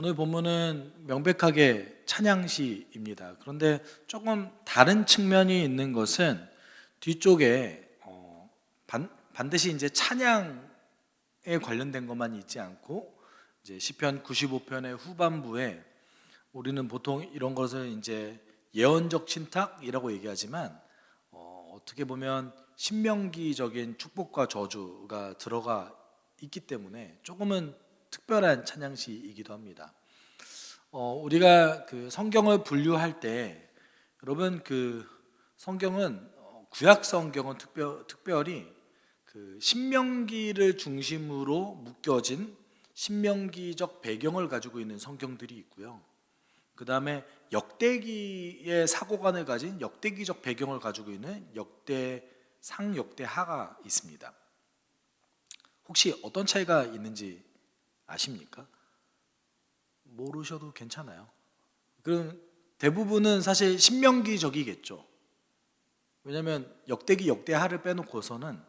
오늘 본문은 명백하게 찬양시입니다. 그런데 조금 다른 측면이 있는 것은 뒤쪽에 반드시 이제 찬양에 관련된 것만 있지 않고 이제 시편 95편의 후반부에 우리는 보통 이런 것을 이제 예언적 신탁이라고 얘기하지만 어떻게 보면 신명기적인 축복과 저주가 들어가 있기 때문에 조금은 특별한 찬양시이기도 합니다. 우리가 그 성경을 분류할 때 여러분 그 성경은 구약 성경은 특별히 그 신명기를 중심으로 묶여진 신명기적 배경을 가지고 있는 성경들이 있고요. 그 다음에 역대기의 사고관을 가진 역대기적 배경을 가지고 있는 역대상, 역대하가 있습니다. 혹시 어떤 차이가 있는지 아십니까? 모르셔도 괜찮아요. 그럼 대부분은 사실 신명기적이겠죠. 왜냐하면 역대기, 역대하를 빼놓고서는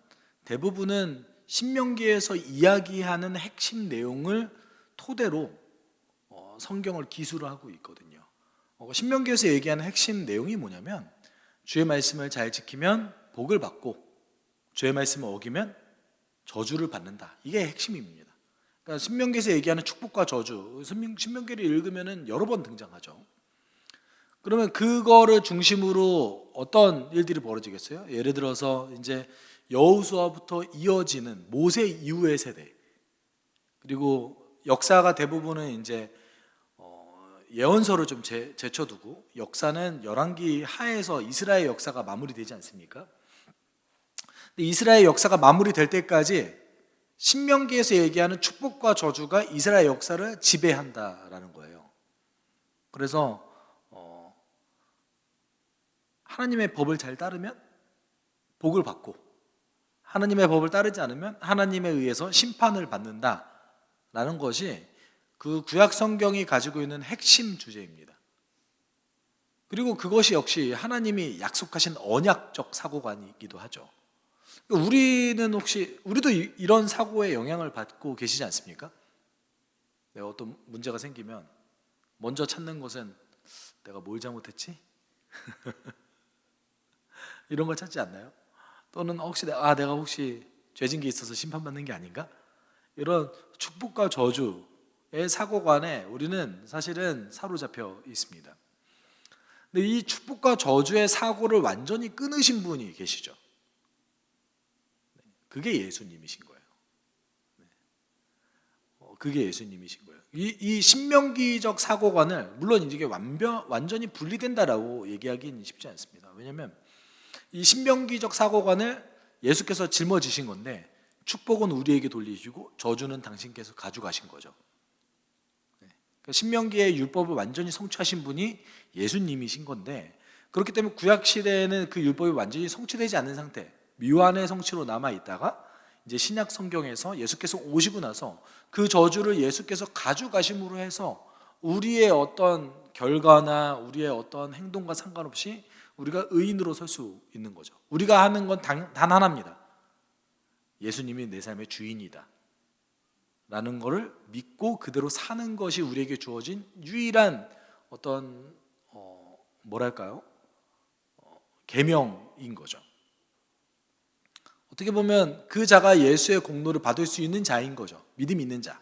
대부분은 신명기에서 이야기하는 핵심 내용을 토대로 성경을 기술을 하고 있거든요. 신명기에서 얘기하는 핵심 내용이 뭐냐면 주의 말씀을 잘 지키면 복을 받고 주의 말씀을 어기면 저주를 받는다. 이게 핵심입니다. 그러니까 신명기에서 얘기하는 축복과 저주, 신명기를 읽으면 여러 번 등장하죠. 그러면 그거를 중심으로 어떤 일들이 벌어지겠어요? 예를 들어서 이제 여호수아부터 이어지는 모세 이후의 세대, 그리고 역사가 대부분은 이제 예언서를 좀 제쳐두고 역사는 열왕기 하에서 이스라엘 역사가 마무리되지 않습니까? 근데 이스라엘 역사가 마무리될 때까지 신명기에서 얘기하는 축복과 저주가 이스라엘 역사를 지배한다라는 거예요. 그래서 하나님의 법을 잘 따르면 복을 받고 하나님의 법을 따르지 않으면 하나님에 의해서 심판을 받는다라는 것이 그 구약 성경이 가지고 있는 핵심 주제입니다. 그리고 그것이 역시 하나님이 약속하신 언약적 사고관이기도 하죠. 우리도 이런 사고에 영향을 받고 계시지 않습니까? 내가 어떤 문제가 생기면 먼저 찾는 것은 내가 뭘 잘못했지? 이런 걸 찾지 않나요? 또는 혹시 내가 혹시 죄진 게 있어서 심판받는 게 아닌가? 이런 축복과 저주의 사고관에 우리는 사실은 사로잡혀 있습니다. 근데 이 축복과 저주의 사고를 완전히 끊으신 분이 계시죠. 그게 예수님이신 거예요. 그게 예수님이신 거예요. 이 신명기적 사고관을 물론 이게 완전히 분리된다라고 얘기하기는 쉽지 않습니다. 왜냐하면 이 신명기적 사고관을 예수께서 짊어지신 건데 축복은 우리에게 돌리시고 저주는 당신께서 가져가신 거죠. 그러니까 신명기의 율법을 완전히 성취하신 분이 예수님이신 건데 그렇기 때문에 구약 시대에는 그 율법이 완전히 성취되지 않는 상태, 미완의 성취로 남아 있다가 이제 신약 성경에서 예수께서 오시고 나서 그 저주를 예수께서 가져가심으로 해서 우리의 어떤 결과나 우리의 어떤 행동과 상관없이 우리가 의인으로 설 수 있는 거죠. 우리가 하는 건 단 하나입니다. 예수님이 내 삶의 주인이다 라는 것을 믿고 그대로 사는 것이 우리에게 주어진 유일한 어떤 계명인 거죠. 어떻게 보면 그 자가 예수의 공로를 받을 수 있는 자인 거죠. 믿음 있는 자.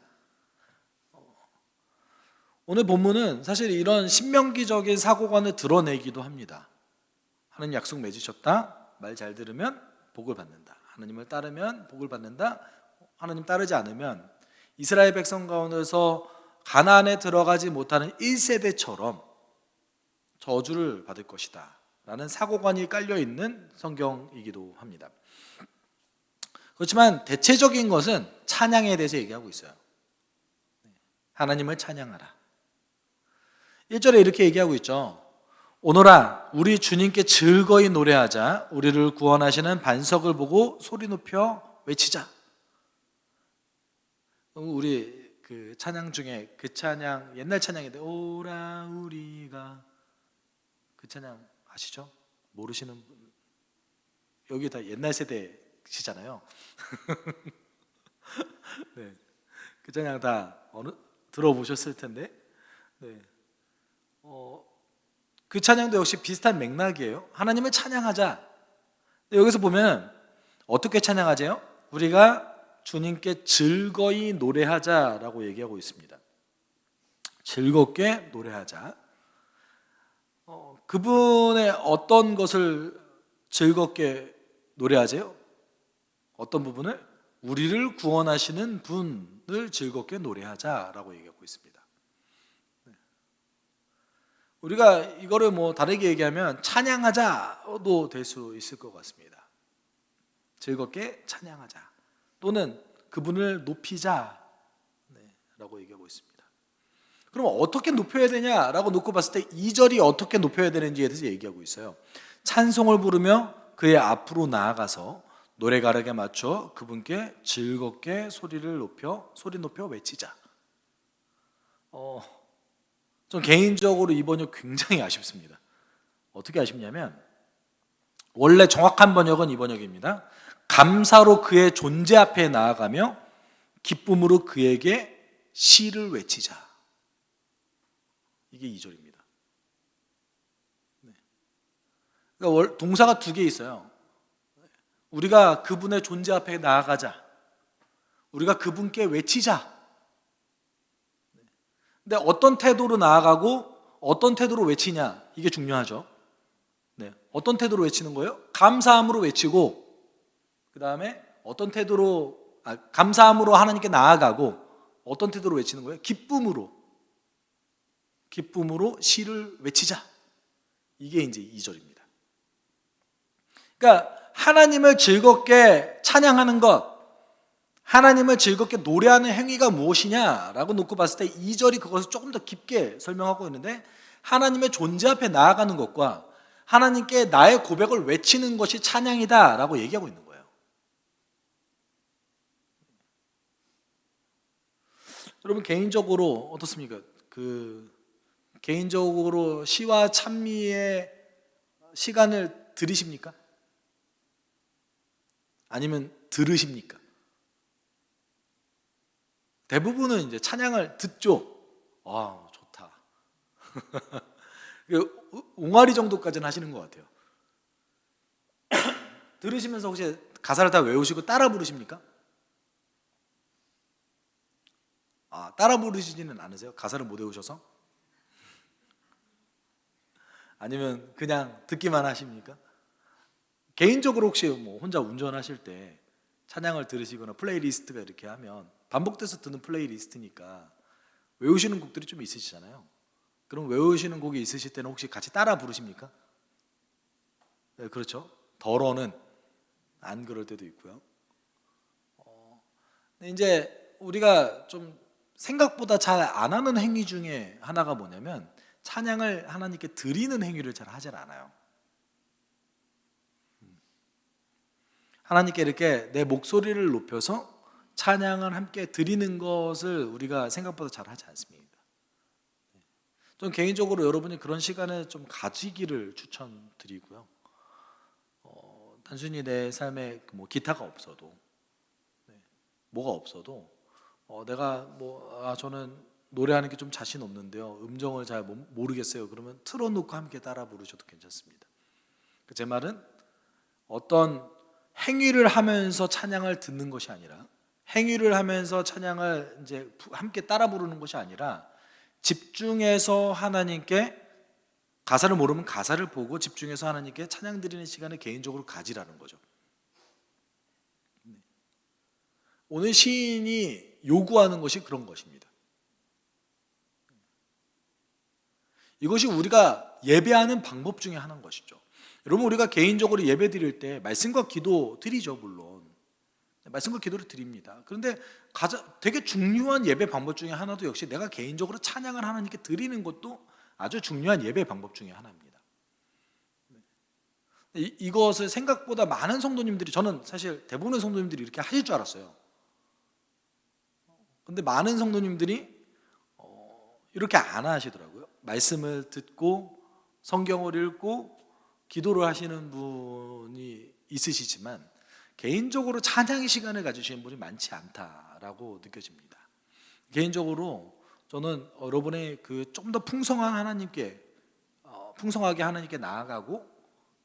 오늘 본문은 사실 이런 신명기적인 사고관을 드러내기도 합니다. 하나님 약속 맺으셨다. 말 잘 들으면 복을 받는다. 하나님을 따르면 복을 받는다. 하나님 따르지 않으면 이스라엘 백성 가운데서 가나안에 들어가지 못하는 1세대처럼 저주를 받을 것이다 라는 사고관이 깔려있는 성경이기도 합니다. 그렇지만 대체적인 것은 찬양에 대해서 얘기하고 있어요. 하나님을 찬양하라. 1절에 이렇게 얘기하고 있죠. 오너라 우리 주님께 즐거이 노래하자. 우리를 구원하시는 반석을 보고 소리 높여 외치자. 우리 그 찬양 중에 그 찬양 옛날 찬양인데 오라 우리가 그 찬양 아시죠? 모르시는 분 여기 다 옛날 세대시잖아요. 네, 그 찬양 다 들어보셨을 텐데 네. 그 찬양도 역시 비슷한 맥락이에요. 하나님을 찬양하자. 여기서 보면 어떻게 찬양하세요? 우리가 주님께 즐거이 노래하자라고 얘기하고 있습니다. 즐겁게 노래하자. 그분의 어떤 것을 즐겁게 노래하세요? 어떤 부분을? 우리를 구원하시는 분을 즐겁게 노래하자라고 얘기하고 있습니다. 우리가 이거를 다르게 얘기하면 찬양하자도 될 수 있을 것 같습니다. 즐겁게 찬양하자 또는 그분을 높이자 라고 얘기하고 있습니다. 그럼 어떻게 높여야 되냐라고 놓고 봤을 때 2절이 어떻게 높여야 되는지에 대해서 얘기하고 있어요. 찬송을 부르며 그의 앞으로 나아가서 노래가락에 맞춰 그분께 즐겁게 소리 높여 외치자. 전 개인적으로 이 번역 굉장히 아쉽습니다. 어떻게 아쉽냐면 원래 정확한 번역은 이 번역입니다. 감사로 그의 존재 앞에 나아가며 기쁨으로 그에게 시를 외치자. 이게 2절입니다. 그러니까 동사가 2개 있어요. 우리가 그분의 존재 앞에 나아가자. 우리가 그분께 외치자. 근데 어떤 태도로 나아가고 어떤 태도로 외치냐, 이게 중요하죠. 어떤 태도로 외치는 거예요? 감사함으로 외치고, 그 다음에 어떤 태도로 감사함으로 하나님께 나아가고, 어떤 태도로 외치는 거예요? 기쁨으로 시를 외치자. 이게 이제 2절입니다. 그러니까 하나님을 즐겁게 찬양하는 것, 하나님을 즐겁게 노래하는 행위가 무엇이냐라고 놓고 봤을 때 2절이 그것을 조금 더 깊게 설명하고 있는데, 하나님의 존재 앞에 나아가는 것과 하나님께 나의 고백을 외치는 것이 찬양이다라고 얘기하고 있는 거예요. 여러분 개인적으로 어떻습니까? 개인적으로 시와 찬미의 시간을 들으십니까? 아니면 들으십니까? 대부분은 이제 찬양을 듣죠. 아, 좋다. 옹알이 정도까지는 하시는 것 같아요. 들으시면서 혹시 가사를 다 외우시고 따라 부르십니까? 따라 부르시지는 않으세요? 가사를 못 외우셔서? 아니면 그냥 듣기만 하십니까? 개인적으로 혹시 혼자 운전하실 때 찬양을 들으시거나 플레이리스트가 이렇게 하면 반복돼서 듣는 플레이리스트니까 외우시는 곡들이 좀 있으시잖아요. 그럼 외우시는 곡이 있으실 때는 혹시 같이 따라 부르십니까? 네, 그렇죠. 덜어는 안 그럴 때도 있고요. 근데 이제 우리가 좀 생각보다 잘 안 하는 행위 중에 하나가 뭐냐면 찬양을 하나님께 드리는 행위를 잘 하질 않아요. 하나님께 이렇게 내 목소리를 높여서 찬양을 함께 드리는 것을 우리가 생각보다 잘 하지 않습니다. 좀 개인적으로 여러분이 그런 시간을 좀 가지기를 추천드리고요. 단순히 내 삶에 기타가 없어도, 뭐가 없어도, 내가 저는 노래하는 게 좀 자신 없는데요, 음정을 잘 모르겠어요. 그러면 틀어놓고 함께 따라 부르셔도 괜찮습니다. 제 말은 어떤 행위를 하면서 찬양을 듣는 것이 아니라, 행위를 하면서 찬양을 이제 함께 따라 부르는 것이 아니라, 집중해서 하나님께, 가사를 모르면 가사를 보고 집중해서 하나님께 찬양 드리는 시간을 개인적으로 가지라는 거죠. 오늘 시인이 요구하는 것이 그런 것입니다. 이것이 우리가 예배하는 방법 중에 하나인 것이죠. 여러분, 우리가 개인적으로 예배 드릴 때 말씀과 기도 드리죠. 물론 말씀과 기도를 드립니다. 그런데 되게 중요한 예배 방법 중에 하나도 역시 내가 개인적으로 찬양을 하나님께 드리는 것도 아주 중요한 예배 방법 중에 하나입니다. 이것을 생각보다 많은 성도님들이, 저는 사실 대부분의 성도님들이 이렇게 하실 줄 알았어요. 근데 많은 성도님들이 이렇게 안 하시더라고요. 말씀을 듣고 성경을 읽고 기도를 하시는 분이 있으시지만 개인적으로 찬양의 시간을 가지시는 분이 많지 않다라고 느껴집니다. 개인적으로 저는 여러분의 그 좀 더 풍성한 하나님께 풍성하게 하나님께 나아가고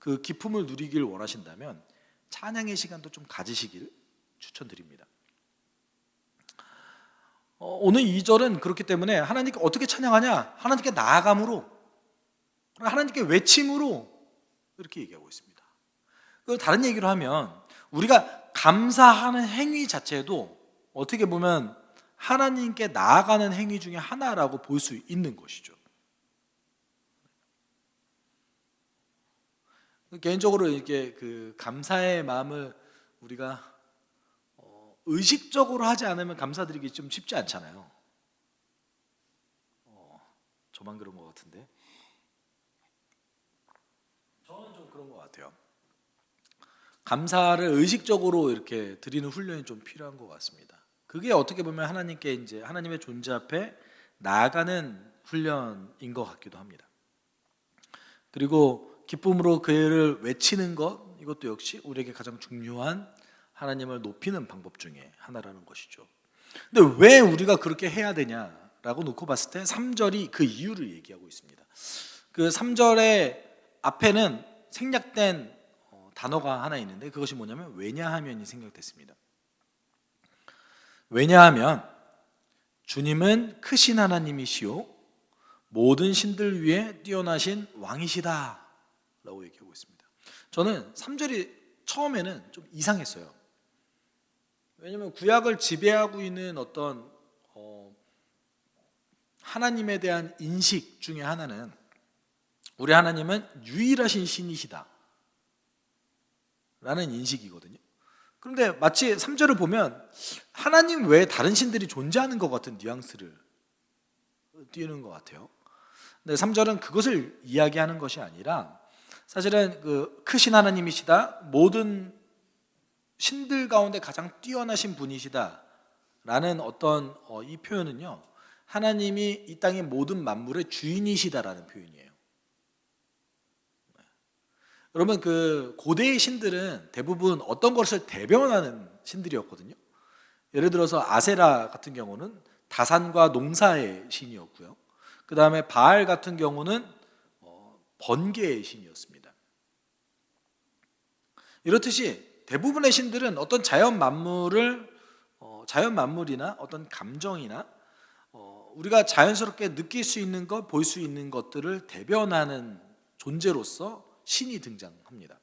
그 기쁨을 누리길 원하신다면 찬양의 시간도 좀 가지시길 추천드립니다. 오늘 2절은 그렇기 때문에 하나님께 어떻게 찬양하냐? 하나님께 나아감으로, 하나님께 외침으로 이렇게 얘기하고 있습니다. 다른 얘기로 하면 우리가 감사하는 행위 자체도 어떻게 보면 하나님께 나아가는 행위 중에 하나라고 볼 수 있는 것이죠. 개인적으로 이렇게 그 감사의 마음을 우리가 의식적으로 하지 않으면 감사드리기 좀 쉽지 않잖아요. 저만 그런 것 같은데. 저는 좀 그런 것 같아요. 감사를 의식적으로 이렇게 드리는 훈련이 좀 필요한 것 같습니다. 그게 어떻게 보면 하나님께 이제 하나님의 존재 앞에 나아가는 훈련인 것 같기도 합니다. 그리고 기쁨으로 그를 외치는 것, 이것도 역시 우리에게 가장 중요한 하나님을 높이는 방법 중에 하나라는 것이죠. 근데 왜 우리가 그렇게 해야 되냐라고 놓고 봤을 때 3절이 그 이유를 얘기하고 있습니다. 그 3절의 앞에는 생략된 단어가 하나 있는데 그것이 뭐냐면 왜냐하면이 생략됐습니다. 왜냐하면 주님은 크신 하나님이시요 모든 신들 위에 뛰어나신 왕이시다 라고 얘기하고 있습니다. 저는 3절이 처음에는 좀 이상했어요. 왜냐하면 구약을 지배하고 있는 어떤 하나님에 대한 인식 중에 하나는 우리 하나님은 유일하신 신이시다 라는 인식이거든요. 그런데 마치 3절을 보면 하나님 외에 다른 신들이 존재하는 것 같은 뉘앙스를 띄우는 것 같아요. 근데 3절은 그것을 이야기하는 것이 아니라 사실은 그 크신 하나님이시다, 모든 신들 가운데 가장 뛰어나신 분이시다 라는 어떤 이 표현은요, 하나님이 이 땅의 모든 만물의 주인이시다라는 표현이에요. 여러분, 그 고대의 신들은 대부분 어떤 것을 대변하는 신들이었거든요. 예를 들어서 아세라 같은 경우는 다산과 농사의 신이었고요. 그 다음에 바알 같은 경우는 번개의 신이었습니다. 이렇듯이 대부분의 신들은 어떤 자연 만물이나 어떤 감정이나 우리가 자연스럽게 느낄 수 있는 것, 볼 수 있는 것들을 대변하는 존재로서 신이 등장합니다.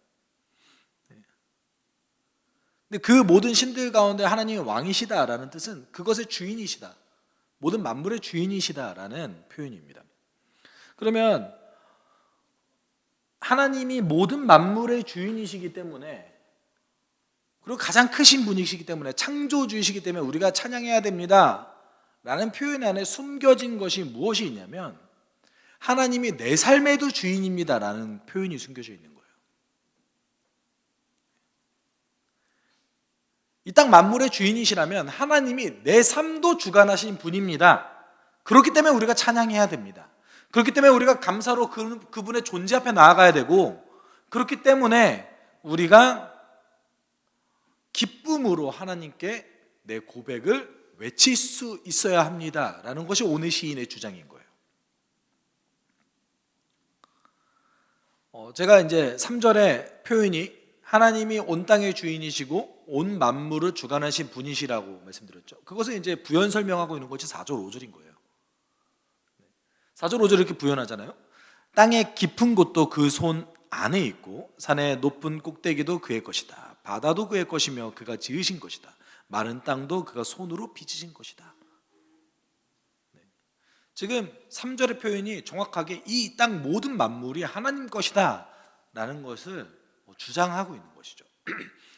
근데 그 모든 신들 가운데 하나님이 왕이시다라는 뜻은 그것의 주인이시다, 모든 만물의 주인이시다라는 표현입니다. 그러면 하나님이 모든 만물의 주인이시기 때문에, 그리고 가장 크신 분이시기 때문에, 창조주이시기 때문에 우리가 찬양해야 됩니다 라는 표현 안에 숨겨진 것이 무엇이 있냐면 하나님이 내 삶에도 주인입니다 라는 표현이 숨겨져 있는 거예요. 이 땅 만물의 주인이시라면 하나님이 내 삶도 주관하신 분입니다. 그렇기 때문에 우리가 찬양해야 됩니다. 그렇기 때문에 우리가 감사로 그분의 존재 앞에 나아가야 되고, 그렇기 때문에 우리가 기쁨으로 하나님께 내 고백을 외칠 수 있어야 합니다 라는 것이 오늘 시인의 주장인 거예요. 제가 이제 3절의 표현이 하나님이 온 땅의 주인이시고 온 만물을 주관하신 분이시라고 말씀드렸죠. 그것을 이제 부연 설명하고 있는 것이 4절 5절인 거예요. 4절 5절 이렇게 부연하잖아요. 땅의 깊은 곳도 그 손 안에 있고 산의 높은 꼭대기도 그의 것이다. 바다도 그의 것이며 그가 지으신 것이다. 마른 땅도 그가 손으로 빚으신 것이다. 지금 3절의 표현이 정확하게 이 땅 모든 만물이 하나님 것이다 라는 것을 주장하고 있는 것이죠.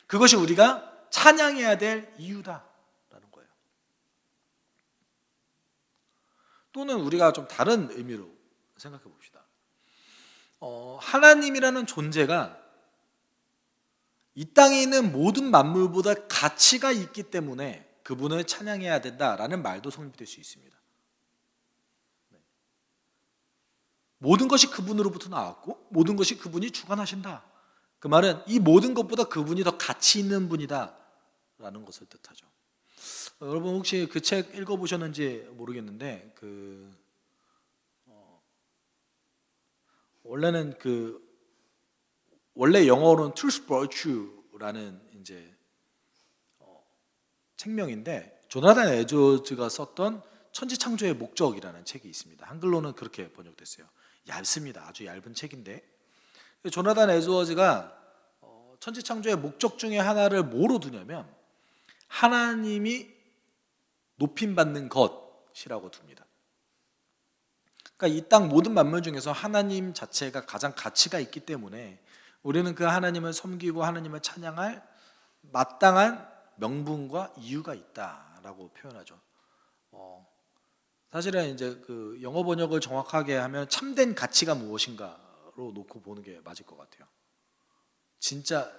그것이 우리가 찬양해야 될 이유다 라는 거예요. 또는 우리가 좀 다른 의미로 생각해 봅시다. 하나님이라는 존재가 이 땅에 있는 모든 만물보다 가치가 있기 때문에 그분을 찬양해야 된다라는 말도 성립될 수 있습니다. 모든 것이 그분으로부터 나왔고 모든 것이 그분이 주관하신다. 그 말은 이 모든 것보다 그분이 더 가치 있는 분이다 라는 것을 뜻하죠. 여러분 혹시 그 책 읽어보셨는지 모르겠는데 원래는 원래 영어로는 Truth Virtue라는 이제 책명인데 조나단 에드워즈가 썼던 천지창조의 목적이라는 책이 있습니다. 한글로는 그렇게 번역됐어요. 얇습니다. 아주 얇은 책인데 조나단 에드워즈가 천지창조의 목적 중에 하나를 뭐로 두냐면 하나님이 높임받는 것이라고 둡니다. 그러니까 이 땅 모든 만물 중에서 하나님 자체가 가장 가치가 있기 때문에 우리는 그 하나님을 섬기고 하나님을 찬양할 마땅한 명분과 이유가 있다라고 표현하죠. 사실은 이제 그 영어 번역을 정확하게 하면 참된 가치가 무엇인가로 놓고 보는 게 맞을 것 같아요. 진짜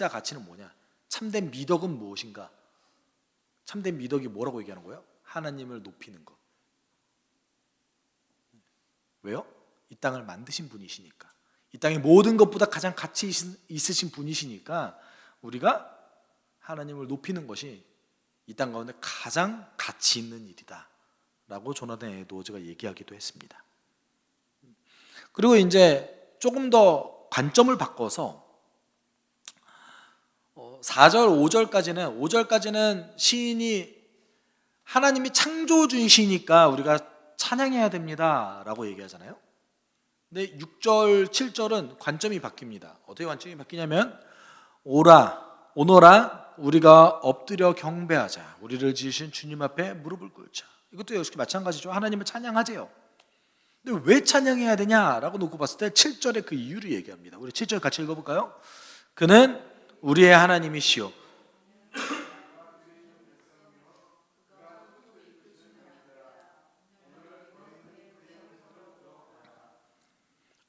가치는 뭐냐? 참된 미덕은 무엇인가? 참된 미덕이 뭐라고 얘기하는 거예요? 하나님을 높이는 것. 왜요? 이 땅을 만드신 분이시니까. 이 땅의 모든 것보다 가장 가치 있으신 분이시니까 우리가 하나님을 높이는 것이 이 땅 가운데 가장 가치 있는 일이다 라고 조나단 에드워즈가 얘기하기도 했습니다. 그리고 이제 조금 더 관점을 바꿔서 4절, 5절까지는 시인이 하나님이 창조주이시니까 우리가 찬양해야 됩니다 라고 얘기하잖아요. 근데 6절, 7절은 관점이 바뀝니다. 어떻게 관점이 바뀌냐면 오너라 우리가 엎드려 경배하자. 우리를 지으신 주님 앞에 무릎을 꿇자. 이것도 역시 마찬가지죠. 하나님을 찬양하세요. 근데 왜 찬양해야 되냐라고 놓고 봤을 때 7절에 그 이유를 얘기합니다. 우리 7절 같이 읽어볼까요? 그는 우리의 하나님이시요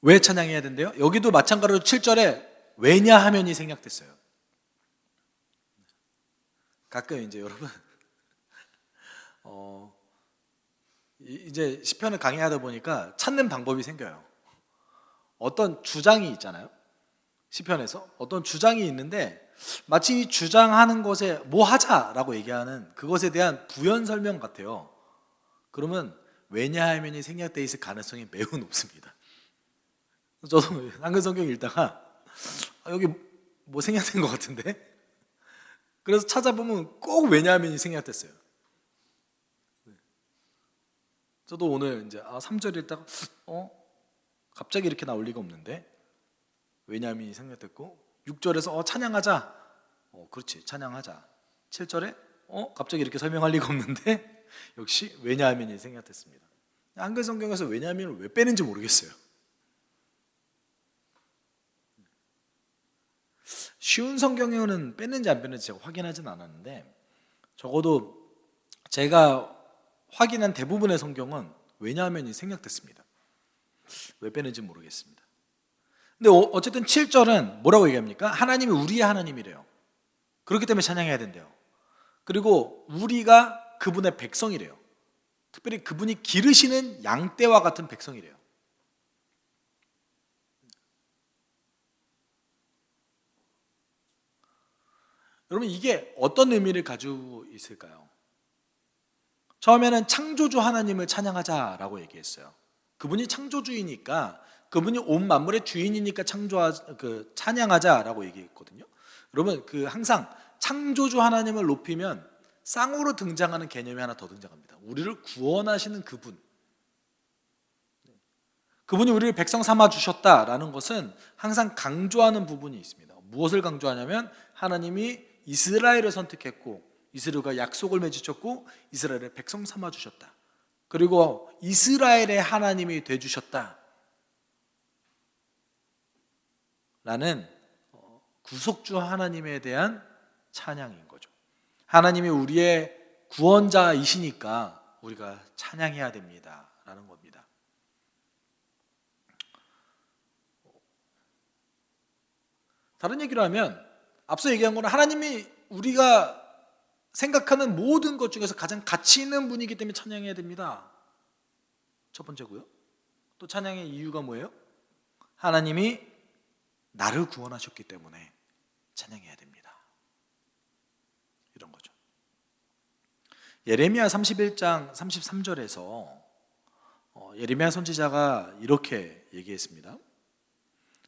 왜 찬양해야 된대요? 여기도 마찬가지로 7절에 왜냐하면이 생략됐어요. 가끔 이제 여러분 이제 시편을 강의하다 보니까 찾는 방법이 생겨요. 어떤 주장이 있잖아요. 시편에서 어떤 주장이 있는데 마치 이 주장하는 것에 뭐 하자라고 얘기하는 그것에 대한 부연 설명 같아요. 그러면 왜냐하면이 생략되어 있을 가능성이 매우 높습니다. 저도 한글 성경 읽다가 여기 뭐 생략된 것 같은데 그래서 찾아보면 꼭 왜냐하면이 생략됐어요. 저도 오늘 이제 3절 읽다가 갑자기 이렇게 나올 리가 없는데 왜냐하면이 생략됐고 6절에서 찬양하자. 그렇지 찬양하자. 7절에 갑자기 이렇게 설명할 리가 없는데 역시 왜냐하면이 생략됐습니다. 한글 성경에서 왜냐하면을 왜 빼는지 모르겠어요. 쉬운 성경에는 뺐는지 안 뺐는지 제가 확인하진 않았는데 적어도 제가 확인한 대부분의 성경은 왜냐하면이 생략됐습니다. 왜 빼는지 모르겠습니다. 근데 어쨌든 7절은 뭐라고 얘기합니까? 하나님이 우리의 하나님이래요. 그렇기 때문에 찬양해야 된대요. 그리고 우리가 그분의 백성이래요. 특별히 그분이 기르시는 양떼와 같은 백성이래요. 여러분 이게 어떤 의미를 가지고 있을까요? 처음에는 창조주 하나님을 찬양하자라고 얘기했어요. 그분이 창조주이니까 그분이 온 만물의 주인이니까 찬양하자라고 얘기했거든요. 여러분 항상 창조주 하나님을 높이면 쌍으로 등장하는 개념이 하나 더 등장합니다. 우리를 구원하시는 그분이 우리를 백성 삼아 주셨다라는 것은 항상 강조하는 부분이 있습니다. 무엇을 강조하냐면 하나님이 이스라엘을 선택했고 이스라엘과 약속을 맺으셨고 이스라엘을 백성 삼아 주셨다. 그리고 이스라엘의 하나님이 돼 주셨다. 라는 구속주 하나님에 대한 찬양인 거죠. 하나님이 우리의 구원자이시니까 우리가 찬양해야 됩니다. 라는 겁니다. 다른 얘기로 하면 앞서 얘기한 거는 하나님이 우리가 생각하는 모든 것 중에서 가장 가치 있는 분이기 때문에 찬양해야 됩니다. 첫 번째고요. 또 찬양의 이유가 뭐예요? 하나님이 나를 구원하셨기 때문에 찬양해야 됩니다. 이런 거죠. 예레미야 31장 33절에서 예레미야 선지자가 이렇게 얘기했습니다.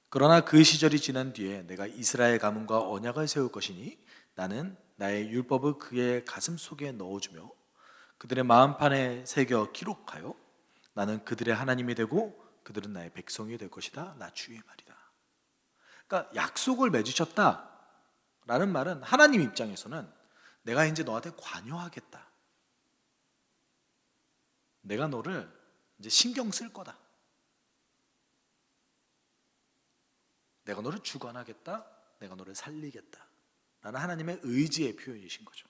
그러나 그 시절이 지난 뒤에 내가 이스라엘 가문과 언약을 세울 것이니 나는 나의 율법을 그의 가슴 속에 넣어주며 그들의 마음판에 새겨 기록하여 나는 그들의 하나님이 되고 그들은 나의 백성이 될 것이다. 나 주의 말이다. 그러니까 약속을 맺으셨다라는 말은 하나님 입장에서는 내가 이제 너한테 관여하겠다. 내가 너를 이제 신경 쓸 거다. 내가 너를 주관하겠다. 내가 너를 살리겠다. 라는 하나님의 의지의 표현이신 거죠.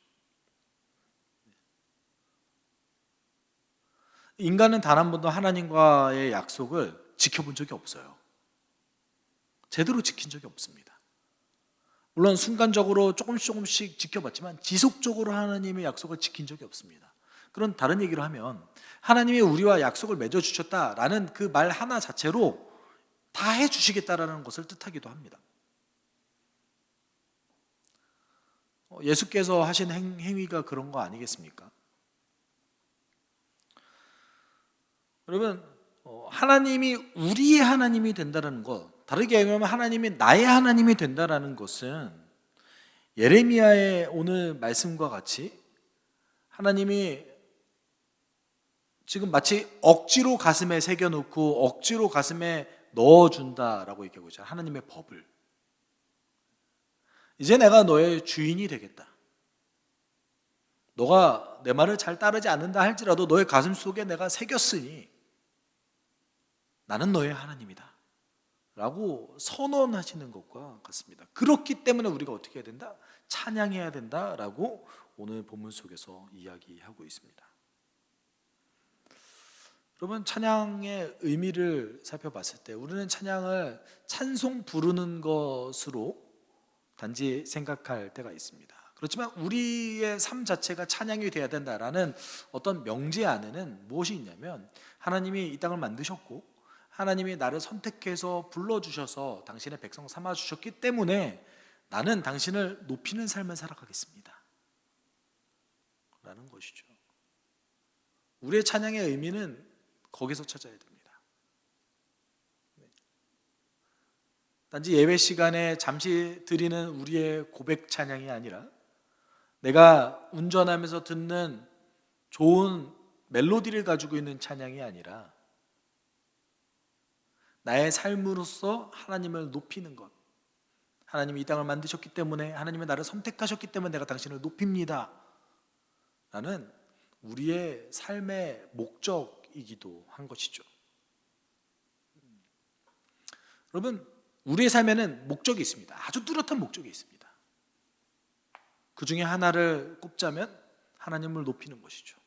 인간은 단 한 번도 하나님과의 약속을 지켜본 적이 없어요. 제대로 지킨 적이 없습니다. 물론 순간적으로 조금씩 지켜봤지만 지속적으로 하나님의 약속을 지킨 적이 없습니다. 그런 다른 얘기로 하면 하나님이 우리와 약속을 맺어주셨다라는 그 말 하나 자체로 다 해주시겠다라는 것을 뜻하기도 합니다. 예수께서 하신 행위가 그런 거 아니겠습니까? 여러분, 하나님이 우리의 하나님이 된다는 것, 다르게 얘기하면 하나님이 나의 하나님이 된다는 것은 예레미야의 오늘 말씀과 같이 하나님이 지금 마치 억지로 가슴에 새겨놓고 억지로 가슴에 넣어준다라고 얘기하고 있잖아요. 하나님의 법을. 이제 내가 너의 주인이 되겠다. 너가 내 말을 잘 따르지 않는다 할지라도 너의 가슴 속에 내가 새겼으니 나는 너의 하나님이다 라고 선언하시는 것과 같습니다. 그렇기 때문에 우리가 어떻게 해야 된다? 찬양해야 된다라고 오늘 본문 속에서 이야기하고 있습니다. 여러분, 찬양의 의미를 살펴봤을 때 우리는 찬양을 찬송 부르는 것으로 단지 생각할 때가 있습니다. 그렇지만 우리의 삶 자체가 찬양이 되어야 된다라는 어떤 명제 안에는 무엇이 있냐면 하나님이 이 땅을 만드셨고 하나님이 나를 선택해서 불러주셔서 당신의 백성 삼아주셨기 때문에 나는 당신을 높이는 삶을 살아가겠습니다 라는 것이죠. 우리의 찬양의 의미는 거기서 찾아야 됩니다. 단지 예배 시간에 잠시 드리는 우리의 고백 찬양이 아니라 내가 운전하면서 듣는 좋은 멜로디를 가지고 있는 찬양이 아니라 나의 삶으로서 하나님을 높이는 것, 하나님이 이 땅을 만드셨기 때문에 하나님이 나를 선택하셨기 때문에 내가 당신을 높입니다 라는 우리의 삶의 목적이기도 한 것이죠. 여러분, 우리의 삶에는 목적이 있습니다. 아주 뚜렷한 목적이 있습니다. 그 중에 하나를 꼽자면 하나님을 높이는 것이죠.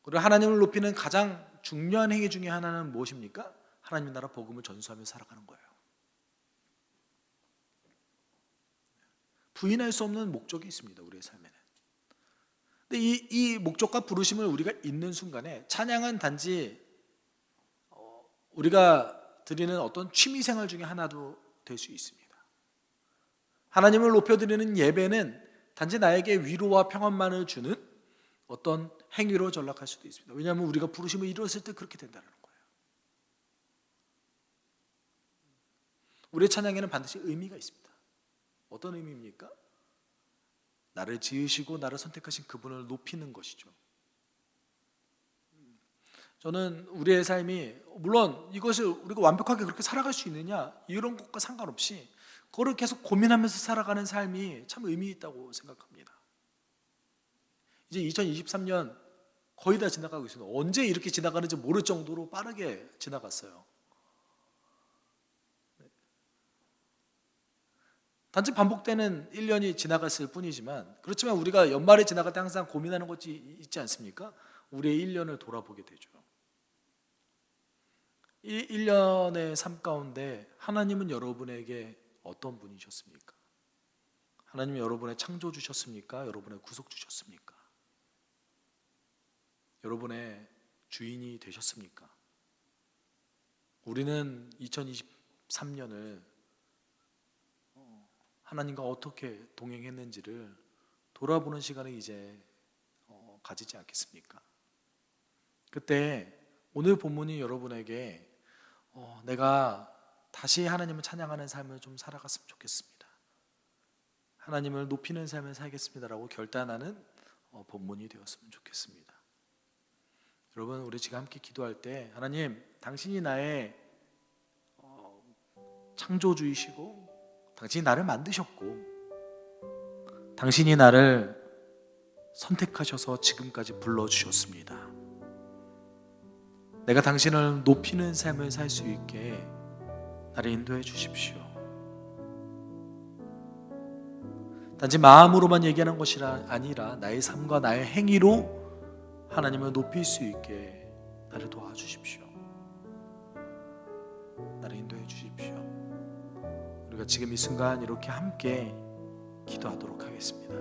그리고 하나님을 높이는 가장 중요한 행위 중에 하나는 무엇입니까? 하나님 나라 복음을 전수하며 살아가는 거예요. 부인할 수 없는 목적이 있습니다. 우리의 삶에는. 근데 이 목적과 부르심을 우리가 있는 순간에 찬양은 단지 우리가 드리는 어떤 취미생활 중에 하나도 될 수 있습니다. 하나님을 높여드리는 예배는 단지 나에게 위로와 평안만을 주는 어떤 행위로 전락할 수도 있습니다. 왜냐하면 우리가 부르심을 이루었을 때 그렇게 된다는 거예요. 우리의 찬양에는 반드시 의미가 있습니다. 어떤 의미입니까? 나를 지으시고 나를 선택하신 그분을 높이는 것이죠. 저는 우리의 삶이 물론 이것을 우리가 완벽하게 그렇게 살아갈 수 있느냐 이런 것과 상관없이 그거를 계속 고민하면서 살아가는 삶이 참 의미 있다고 생각합니다. 이제 2023년 거의 다 지나가고 있습니다. 언제 이렇게 지나가는지 모를 정도로 빠르게 지나갔어요. 단지 반복되는 1년이 지나갔을 뿐이지만 그렇지만 우리가 연말에 지나갈 때 항상 고민하는 것이 있지 않습니까? 우리의 1년을 돌아보게 되죠. 이 1년의 삶 가운데 하나님은 여러분에게 어떤 분이셨습니까? 하나님은 여러분의 창조 주셨습니까? 여러분의 구속 주셨습니까? 여러분의 주인이 되셨습니까? 우리는 2023년을 하나님과 어떻게 동행했는지를 돌아보는 시간을 이제 가지지 않겠습니까? 그때 오늘 본문이 여러분에게 내가 다시 하나님을 찬양하는 삶을 좀 살아갔으면 좋겠습니다. 하나님을 높이는 삶을 살겠습니다라고 결단하는 본문이 되었으면 좋겠습니다. 여러분, 우리 지금 함께 기도할 때 하나님, 당신이 나의 창조주이시고 당신이 나를 만드셨고 당신이 나를 선택하셔서 지금까지 불러주셨습니다. 내가 당신을 높이는 삶을 살 수 있게 나를 인도해 주십시오. 단지 마음으로만 얘기하는 것이 아니라 나의 삶과 나의 행위로 하나님을 높일 수 있게 나를 도와주십시오. 나를 인도해 주십시오. 우리가 지금 이 순간 이렇게 함께 기도하도록 하겠습니다.